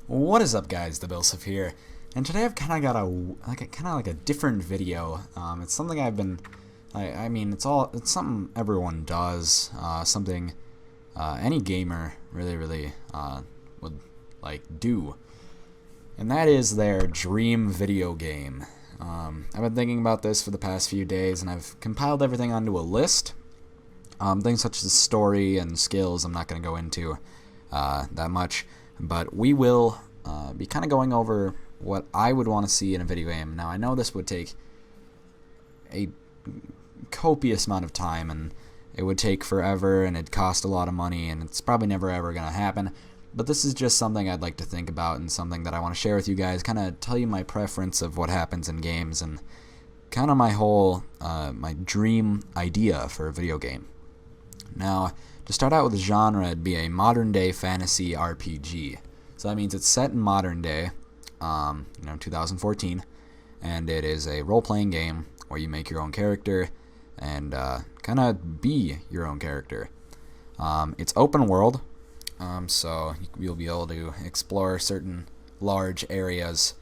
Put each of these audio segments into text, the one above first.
What is up, guys? The Bilsif here, and today I've kind of got a different video. It's something I've been, I mean, it's something everyone does, something any gamer really would do, and that is their dream video game. I've been thinking about this for the past few days, and I've compiled everything onto a list. Things such as story and skills I'm not going to go into that much, but we will be kind of going over what I would want to see in a video game. Now, I know this would take a copious amount of time, and it would take forever, and it'd cost a lot of money, and it's probably never ever going to happen, but this is just something I'd like to think about and something that I want to share with you guys, kind of tell you my preference of what happens in games and kind of my whole, my dream idea for a video game. Now, to start out with the genre, it'd be a modern-day fantasy RPG. So that means it's set in modern day, 2014, and it is a role-playing game where you make your own character and kind of be your own character. It's open world, so you'll be able to explore certain large areas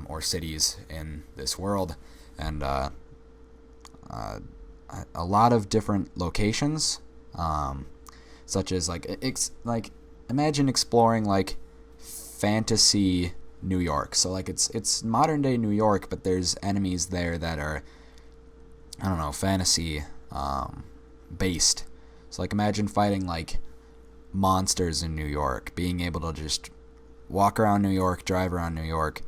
or cities in this world, and a lot of different locations. Such as imagine exploring fantasy New York. So it's modern day New York, but there's enemies there that are, I don't know, fantasy based. So imagine fighting monsters in New York, being able to just walk around New York, drive around New York,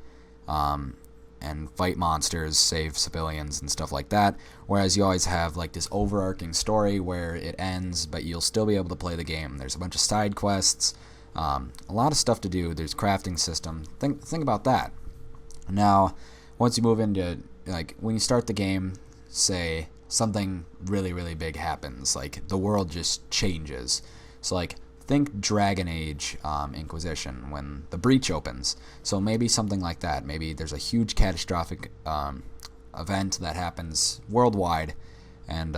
and fight monsters, save civilians and stuff like that, whereas you always have this overarching story where it ends, but you'll still be able to play the game. There's a bunch of side quests, a lot of stuff to do. There's crafting system. Think about that. Now, once you move into, when you start the game, say something really big happens, the world just changes. So think Dragon Age Inquisition when the breach opens. So maybe something like that. Maybe there's a huge catastrophic event that happens worldwide, and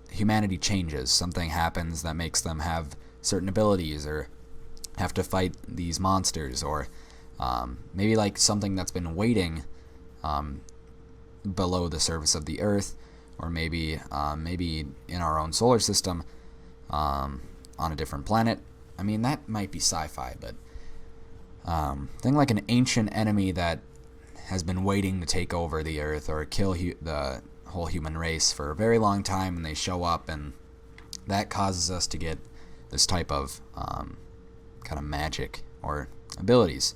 humanity changes. Something happens that makes them have certain abilities or have to fight these monsters, or maybe something that's been waiting below the surface of the Earth, or maybe in our own solar system. On a different planet. I mean, that might be sci-fi, but think like an ancient enemy that has been waiting to take over the Earth or kill the whole human race for a very long time, and they show up, and that causes us to get this type of kind of magic or abilities.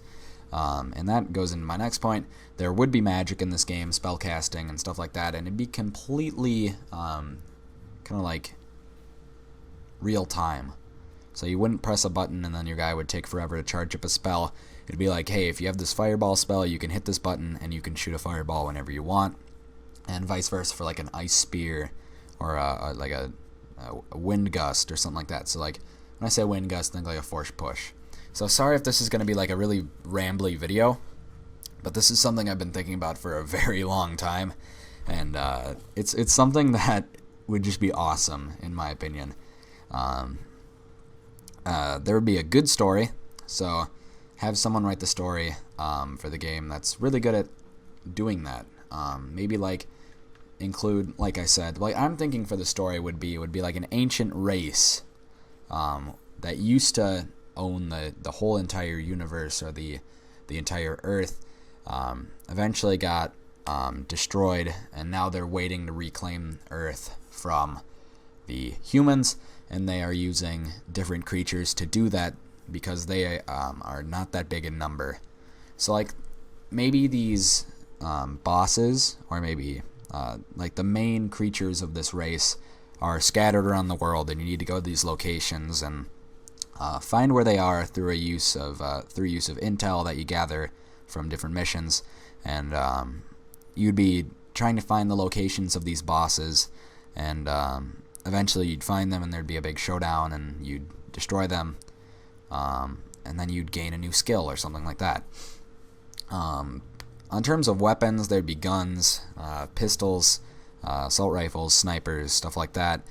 And that goes into my next point. There would be magic in this game, spellcasting and stuff like that, and it'd be completely kind of real time. So you wouldn't press a button and then your guy would take forever to charge up a spell. It'd be hey, if you have this fireball spell, you can hit this button and you can shoot a fireball whenever you want, and vice versa for an ice spear or a wind gust or something like that. So when I say wind gust, think a force push. So sorry if this is going to be a really rambly video, but this is something I've been thinking about for a very long time, and it's something that would just be awesome in my opinion. There would be a good story, so have someone write the story for the game that's really good at doing that. Maybe include, like I said, I'm thinking for the story would be an ancient race that used to own the whole entire universe or the entire Earth, eventually got destroyed, and now they're waiting to reclaim Earth from the humans, and they are using different creatures to do that because they are not that big in number. So maybe these bosses, or maybe the main creatures of this race are scattered around the world, and you need to go to these locations and find where they are through use of intel that you gather from different missions, and you'd be trying to find the locations of these bosses, and eventually you'd find them, and there'd be a big showdown, and you'd destroy them, and then you'd gain a new skill or something like that. On terms of weapons, there'd be guns, pistols, assault rifles, snipers, stuff like that.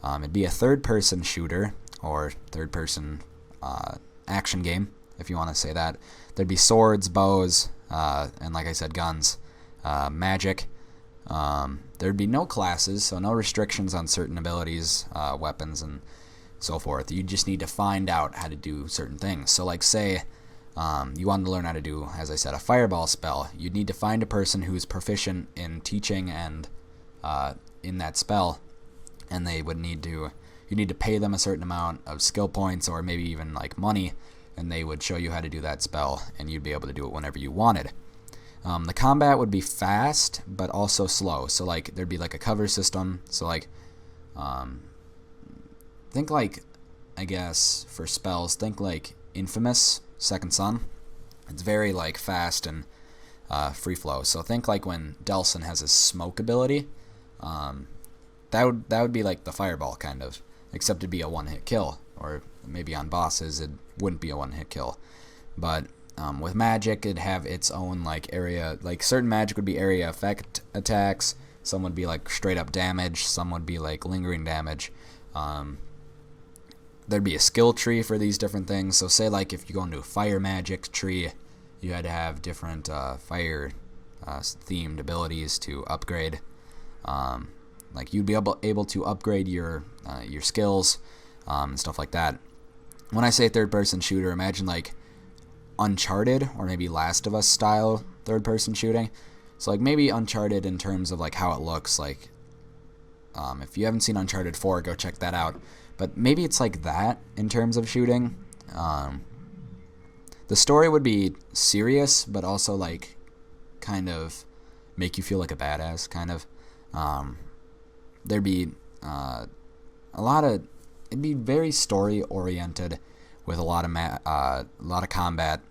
It'd be a third-person shooter or third-person action game. if you want to say that. There'd be swords, bows, and like I said, guns, magic. There'd be no classes, so no restrictions on certain abilities, weapons, and so forth. You just need to find out how to do certain things. So like say you wanted to learn how to do, as I said, a fireball spell. You'd need to find a person who's proficient in teaching and in that spell, and they would need to, you need to pay them a certain amount of skill points or maybe even like money, and they would show you how to do that spell, and you'd be able to do it whenever you wanted. The combat would be fast, but also slow. So like there'd be like a cover system. So like, think like, I guess for spells, think like Infamous Second Son. It's very like fast and free flow. So think like when Delsin has his smoke ability. That would be like the fireball kind of, except it'd be a one-hit kill, or maybe on bosses it wouldn't be a one-hit kill. But with magic, it'd have its own like area, like certain magic would be area effect attacks, some would be like straight up damage, some would be like lingering damage. There'd be a skill tree for these different things. So say like if you go into a fire magic tree, you had to have different fire themed abilities to upgrade. Like you'd be able to upgrade your skills and stuff like that. When I say third-person shooter, imagine like Uncharted or maybe Last of Us style third-person shooting. So like maybe Uncharted in terms of like how it looks. Like if you haven't seen Uncharted 4, go check that out. But maybe it's like that in terms of shooting. The story would be serious, but also like kind of make you feel like a badass, kind of. There'd be it'd be very story oriented with a lot of combat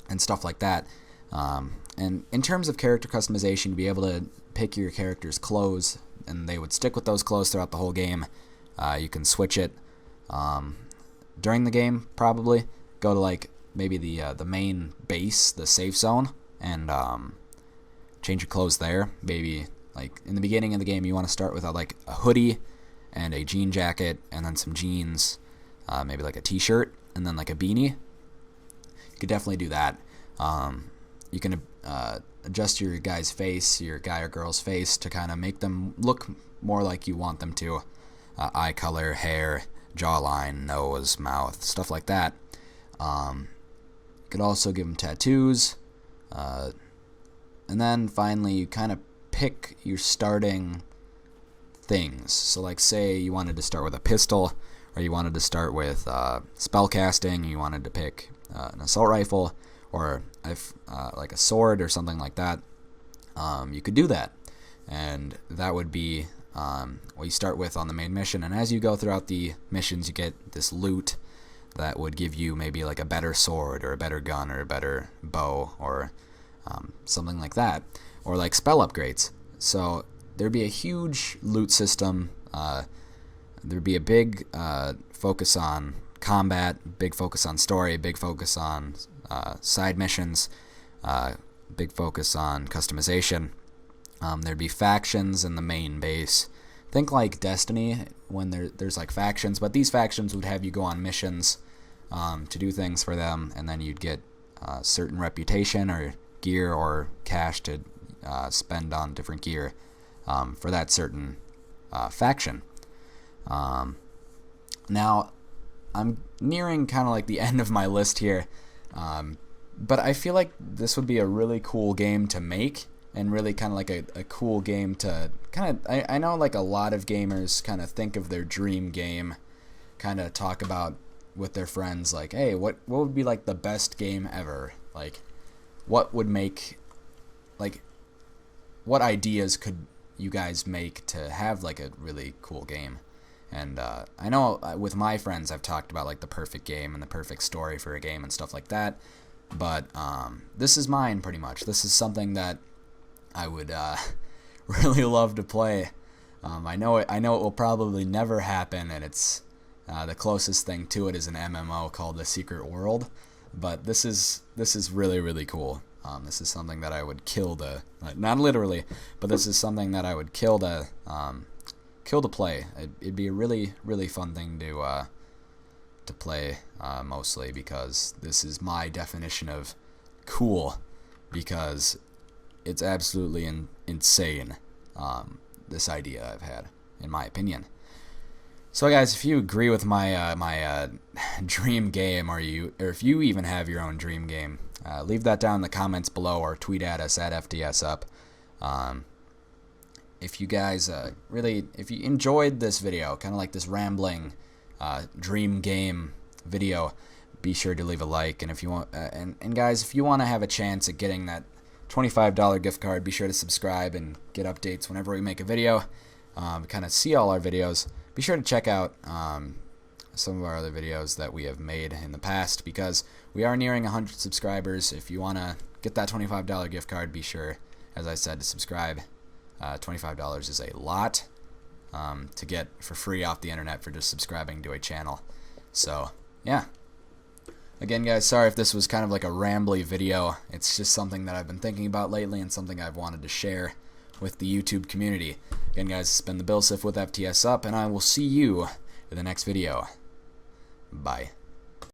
and stuff like that. And in terms of character customization, you'd be able to pick your character's clothes, and they would stick with those clothes throughout the whole game. You can switch it during the game, probably. Go to like maybe the main base, the safe zone, and change your clothes there. Maybe like in the beginning of the game, you want to start with like a hoodie and a jean jacket, and then some jeans, maybe like a t-shirt, and then like a beanie. You could definitely do that. You can adjust your guy's face, your guy or girl's face, to kind of make them look more like you want them to. Eye color, hair, jawline, nose, mouth, stuff like that. You could also give them tattoos. And then finally, you kind of pick your starting things. So like say you wanted to start with a pistol, or you wanted to start with spellcasting, you wanted to pick an assault rifle, or like a sword or something like that. You could do that. And that would be what you start with on the main mission. And as you go throughout the missions, you get this loot that would give you maybe like a better sword, or a better gun, or a better bow, or something like that. Or like spell upgrades. So there'd be a huge loot system. There'd be a big focus on combat, big focus on story, big focus on side missions, big focus on customization. There'd be factions in the main base. Think like Destiny, when there's like factions, but these factions would have you go on missions to do things for them, and then you'd get certain reputation or gear or cash to spend on different gear for that certain faction. Now, I'm nearing kind of like the end of my list here, but I feel like this would be a really cool game to make, and really kind of like a cool game to kind of, I know like a lot of gamers kind of think of their dream game, kind of talk about with their friends, like, hey, what would be like the best game ever? Like, what would make, like, what ideas could you guys make to have like a really cool game? And I know with my friends I've talked about like the perfect game and the perfect story for a game and stuff like that, but this is mine pretty much. This is something that I would really love to play. I know it will probably never happen, and it's the closest thing to it is an MMO called The Secret World, but this is really, really cool. This is something that I would kill to, not literally, but this is something that I would kill to play. It'd be a really, really fun thing to to play mostly because this is my definition of cool, because it's absolutely insane, this idea I've had, in my opinion. So guys, if you agree with my dream game, or if you even have your own dream game, leave that down in the comments below or tweet at us at FDSUp. If you guys if you enjoyed this video, kind of like this rambling dream game video, be sure to leave a like. And if you want, and guys, if you want to have a chance at getting that $25 gift card, be sure to subscribe and get updates whenever we make a video. Kind of see all our videos. Be sure to check out some of our other videos that we have made in the past, because we are nearing 100 subscribers. If you want to get that $25 gift card, be sure, as I said, to subscribe. $25 is a lot to get for free off the internet for just subscribing to a channel. So, yeah. Again, guys, sorry if this was kind of like a rambly video. It's just something that I've been thinking about lately and something I've wanted to share with the YouTube community. Again, guys, it's been the Bill Sif with FTSUp, and I will see you in the next video. Bye.